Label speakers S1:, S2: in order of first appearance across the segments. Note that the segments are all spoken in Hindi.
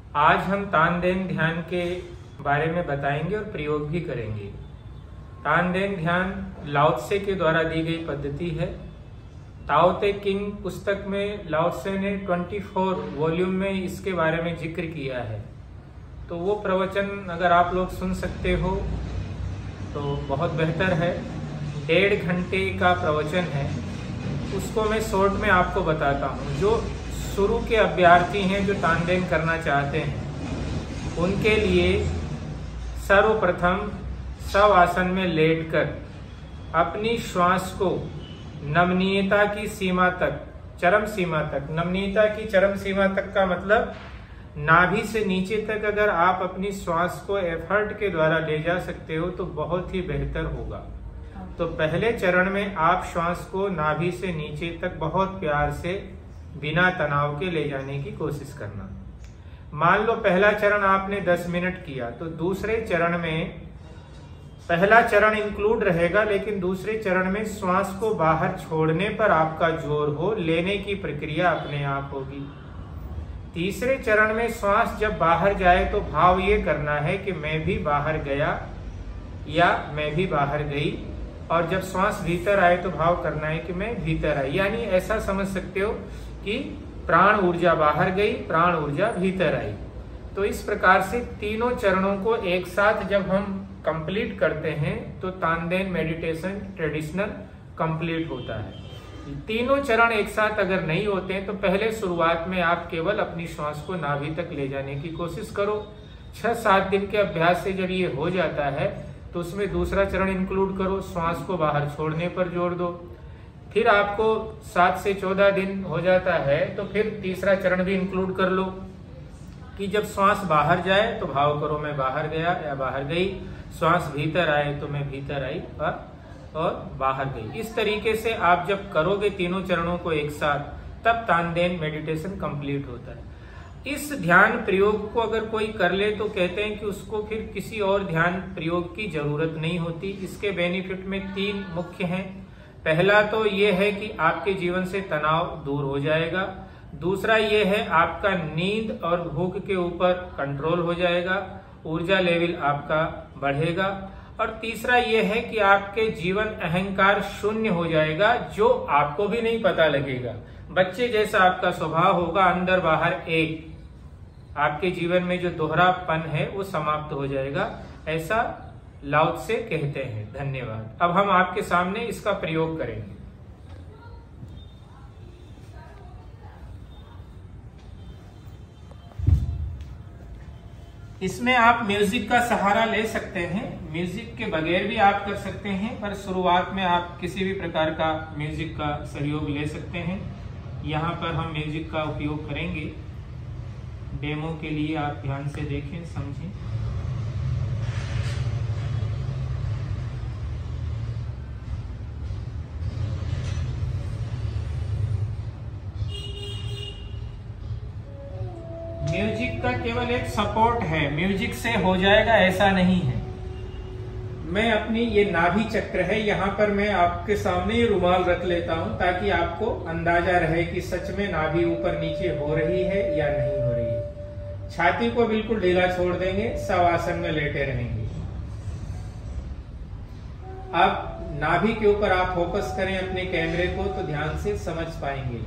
S1: आज हम तानदेन ध्यान के बारे में बताएंगे और प्रयोग भी करेंगे। तानदेन ध्यान लाओ त्से के द्वारा दी गई पद्धति है। ताओ ते किंग पुस्तक में लाओ त्से ने 24 वॉल्यूम में इसके बारे में जिक्र किया है। तो वो प्रवचन अगर आप लोग सुन सकते हो तो बहुत बेहतर है। 1.5 घंटे का प्रवचन है, उसको मैं शॉर्ट में आपको बताता हूँ। जो शुरू के अभ्यर्थी हैं, जो तानदेन करना चाहते हैं, उनके लिए सर्वप्रथम शव आसन में लेटकर अपनी श्वास को नमनीयता की सीमा तक, चरम सीमा तक, नमनीयता की चरम सीमा तक का मतलब नाभि से नीचे तक अगर आप अपनी श्वास को एफर्ट के द्वारा ले जा सकते हो तो बहुत ही बेहतर होगा। तो पहले चरण में आप श्वास को नाभि से नीचे तक बहुत प्यार से बिना तनाव के ले जाने की कोशिश करना। मान लो पहला चरण आपने 10 मिनट किया, तो दूसरे चरण में, पहला चरण इंक्लूड रहेगा लेकिन दूसरे चरण में श्वास को बाहर छोड़ने पर आपका जोर हो, लेने की प्रक्रिया अपने आप होगी। तीसरे चरण में श्वास जब बाहर जाए तो भाव ये करना है कि मैं भी बाहर गया या मैं भी बाहर गई, और जब श्वास भीतर आए तो भाव करना है कि मैं भीतर आई। यानी ऐसा समझ सकते हो कि प्राण ऊर्जा बाहर गई, प्राण ऊर्जा भीतर आई। तो इस प्रकार से तीनों चरणों को एक साथ जब हम कंप्लीट करते हैं तो तानदेन मेडिटेशन ट्रेडिशनल कंप्लीट होता है। तीनों चरण एक साथ अगर नहीं होते हैं तो पहले शुरुआत में आप केवल अपनी श्वास को नाभि तक ले जाने की कोशिश करो। 6-7 दिन के अभ्यास से जब ये हो जाता है तो उसमें दूसरा चरण इंक्लूड करो, श्वास को बाहर छोड़ने पर जोर दो। फिर आपको 7 से 14 दिन हो जाता है तो फिर तीसरा चरण भी इंक्लूड कर लो कि जब श्वास बाहर जाए तो भाव करो मैं बाहर गया या बाहर गई, श्वास भीतर आए तो मैं भीतर आई और बाहर गई। इस तरीके से आप जब करोगे तीनों चरणों को एक साथ, तब तानदेन मेडिटेशन कंप्लीट होता है। इस ध्यान प्रयोग को अगर कोई कर ले तो कहते हैं कि उसको फिर किसी और ध्यान प्रयोग की जरूरत नहीं होती। इसके बेनिफिट में 3 मुख्य हैं। पहला तो ये है कि आपके जीवन से तनाव दूर हो जाएगा। दूसरा ये है आपका नींद और भूख के ऊपर कंट्रोल हो जाएगा, ऊर्जा लेवल आपका बढ़ेगा। और तीसरा यह है कि आपके जीवन अहंकार शून्य हो जाएगा, जो आपको भी नहीं पता लगेगा। बच्चे जैसा आपका स्वभाव होगा, अंदर बाहर एक। आपके जीवन में जो दोहरापन है वो समाप्त हो जाएगा, ऐसा लाओ त्से कहते हैं। धन्यवाद। अब हम आपके सामने इसका प्रयोग करेंगे। इसमें आप म्यूजिक का सहारा ले सकते हैं, म्यूजिक के बगैर भी आप कर सकते हैं, पर शुरुआत में आप किसी भी प्रकार का म्यूजिक का सहयोग ले सकते हैं। यहाँ पर हम म्यूजिक का उपयोग करेंगे। डेमो के लिए आप ध्यान से देखें, समझें। म्यूजिक का केवल एक सपोर्ट है, म्यूजिक से हो जाएगा ऐसा नहीं है। मैं अपनी ये नाभि चक्र है, यहाँ पर मैं आपके सामने ये रुमाल रख लेता हूँ ताकि आपको अंदाजा रहे कि सच में नाभि ऊपर नीचे हो रही है या नहीं हो रही है। छाती को बिल्कुल ढीला छोड़ देंगे, शव आसन में लेटे रहेंगे। अब नाभि के ऊपर आप फोकस करें अपने कैमरे को तो ध्यान से समझ पाएंगे।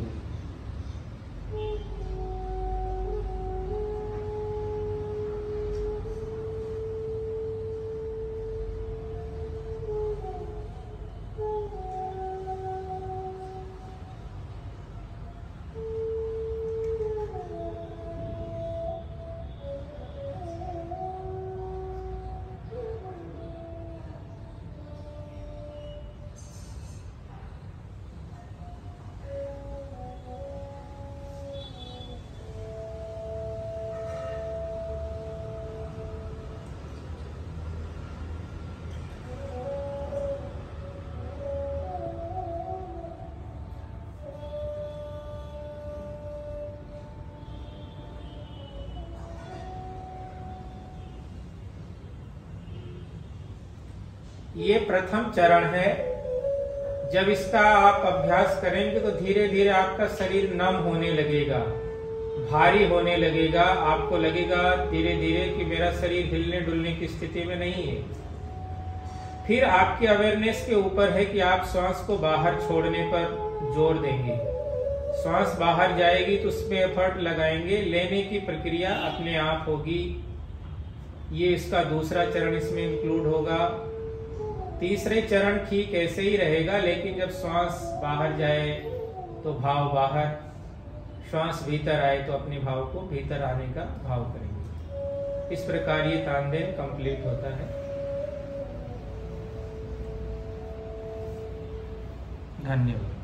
S1: ये प्रथम चरण है। जब इसका आप अभ्यास करेंगे तो धीरे धीरे आपका शरीर नम होने लगेगा। भारी होने लगेगा, आपको लगेगा धीरे धीरे कि मेरा शरीर हिलने डुलने की स्थिति में नहीं है। फिर आपकी अवेयरनेस के ऊपर है कि आप श्वास को बाहर छोड़ने पर जोर देंगे। श्वास बाहर जाएगी तो उसमें एफर्ट लगाएंगे, लेने की प्रक्रिया अपने आप होगी। ये इसका दूसरा चरण इसमें इंक्लूड होगा। तीसरे चरण ठीक ऐसे ही रहेगा, लेकिन जब श्वास बाहर जाए तो भाव बाहर, श्वास भीतर आए तो अपने भाव को भीतर आने का भाव करेंगे। इस प्रकार ये तानदेन कंप्लीट होता है। धन्यवाद।